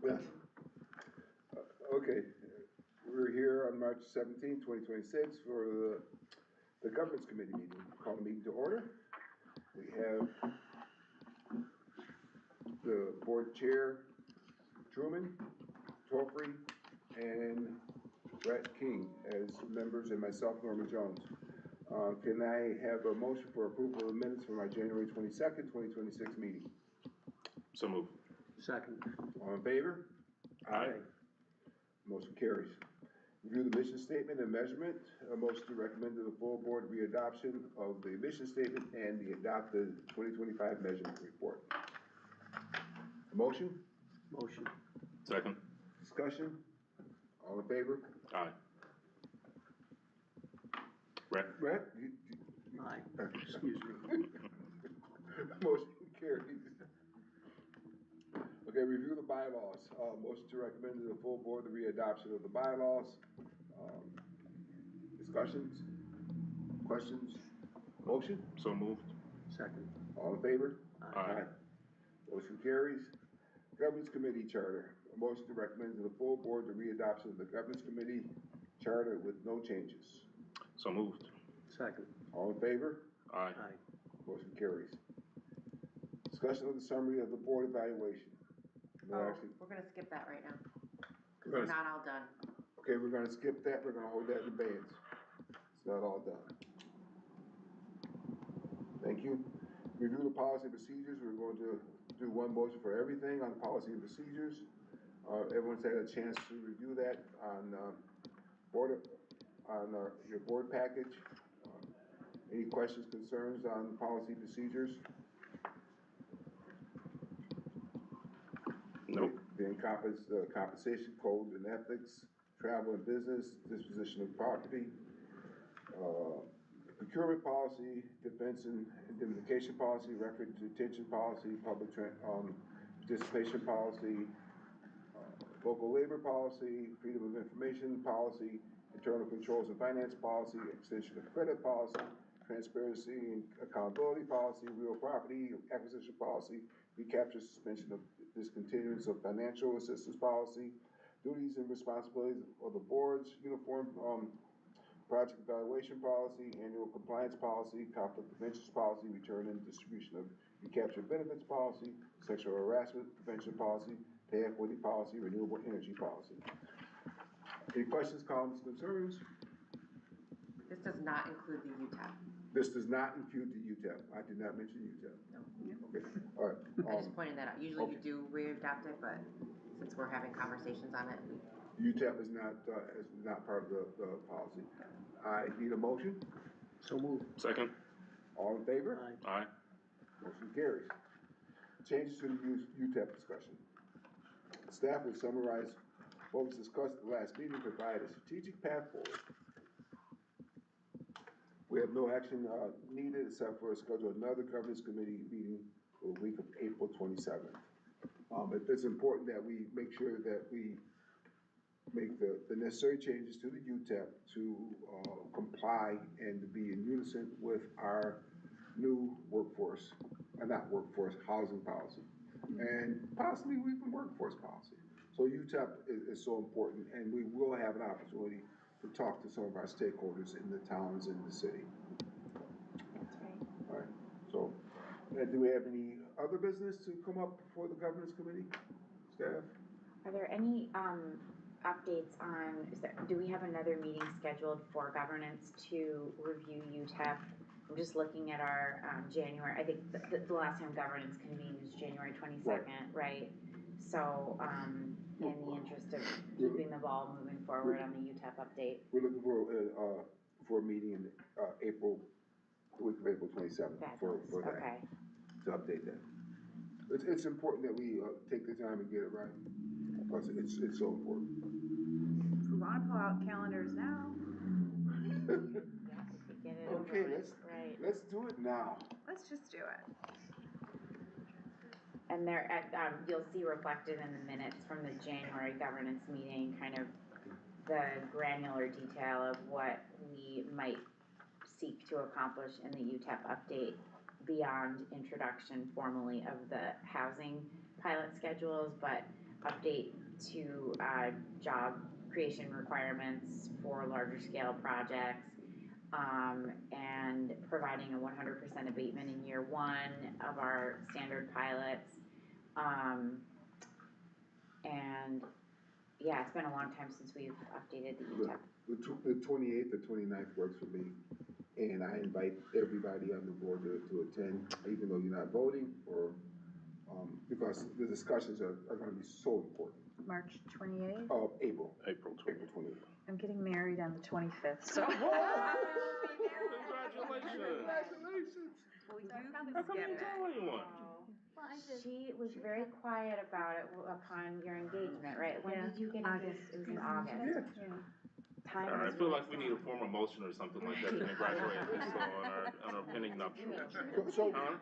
Yes. Okay, we're here on March 17, 2026 for the Governance Committee meeting. Call the meeting to order. We have the board chair, Truman, Toffrey, and Brett King as members, and myself, Norman Jones. Can I have a motion for approval of the minutes from our January 22nd, 2026 meeting? So moved. Second. All in favor? Aye. Motion carries. Review the mission statement and measurement. A motion to recommend to the full board readoption of the mission statement and the adopted 2025 measurement report. A motion? Motion. Second. Discussion? All in favor? Aye. Brett? Brett? Aye. Excuse me. Motion carries. Okay, review the bylaws. Motion to recommend to the full board the readoption of the bylaws. Discussions? Questions? Motion? So moved. Second. All in favor? Aye. Motion carries. Governance Committee Charter. A motion to recommend to the full board the readoption of the Governance Committee Charter with no changes. So moved. Second. All in favor? Aye. Aye. Motion carries. Discussion of the summary of the board evaluation. No action. We're gonna skip that right now, because We're we're gonna- not all done. Okay, we're gonna skip that. We're gonna hold that in abeyance. It's not all done. Thank you. Review the policy and procedures. We're going to do one motion for everything on policy and procedures. Everyone's had a chance to review that on your board package. Any questions, concerns on policy procedures? Nope. They encompass compensation code and ethics, travel and business, disposition of property, procurement policy, defense and indemnification policy, record detention policy, public participation policy, local labor policy, freedom of information policy, internal controls and finance policy, extension of credit policy, transparency and accountability policy, real property acquisition policy, recapture, suspension of discontinuance of financial assistance policy, duties and responsibilities of the board's uniform project evaluation policy, annual compliance policy, conflict of interest policy, return and distribution of recaptured benefits policy, sexual harassment prevention policy, pay equity policy, renewable energy policy. Any questions, comments, concerns? This does not include the UTEP. This does not include the UTEP. I did not mention UTEP. No. Okay, all right. I just pointed that out. Usually okay. you do re-adopt it, but since we're having conversations on it, UTEP is not part of the policy. I need a motion. So moved. Second. All in favor? Aye. Aye. Motion carries. Changes to the UTEP discussion. Staff will summarize what was discussed at the last meeting, provide a strategic path forward. We have no action needed except for schedule another governance committee meeting for the week of April 27th. But it's important that we make sure that we make the necessary changes to the UTEP to comply and to be in unison with our new housing policy, and possibly even workforce policy. So UTEP is so important, and we will have an opportunity to talk to some of our stakeholders in the towns and the city. that's right. All right, so do we have any other business to come up before the governance committee, staff? Are there any updates on, do we have another meeting scheduled for governance to review UTEP? I'm just looking at our January, I think the last time governance convened was January 22nd, right? So in the interest of keeping the ball moving forward on the UTEP update. We're looking for a meeting in April, the week of April 27th for that, okay. to update that. It's important that we take the time and get it right, because it's so important. If we want to pull out calendars now. Yeah, we could get it Okay, over with, right. let's do it now. Let's just do it. And there, you'll see reflected in the minutes from the January governance meeting, kind of the granular detail of what we might seek to accomplish in the UTEP update beyond introduction formally of the housing pilot schedules, but update to, job creation requirements for larger scale projects. And providing a 100% abatement in year one of our standard pilots. And yeah, it's been a long time since we've updated the E UTEP. The 28th, the 29th works for me, and I invite everybody on the board to attend, even though you're not voting, or, because the discussions are gonna be so important. March 28th. April April 20th. 28th. I'm getting married on the 25th, so. Congratulations. Well, you How can come skip you it. tell anyone? She was very quiet about it upon your engagement, right? When did you get engaged? It was in August. Time All right, I has feel really like we need a formal motion or something like that to congratulate us on our pending nuptials. So, Huh?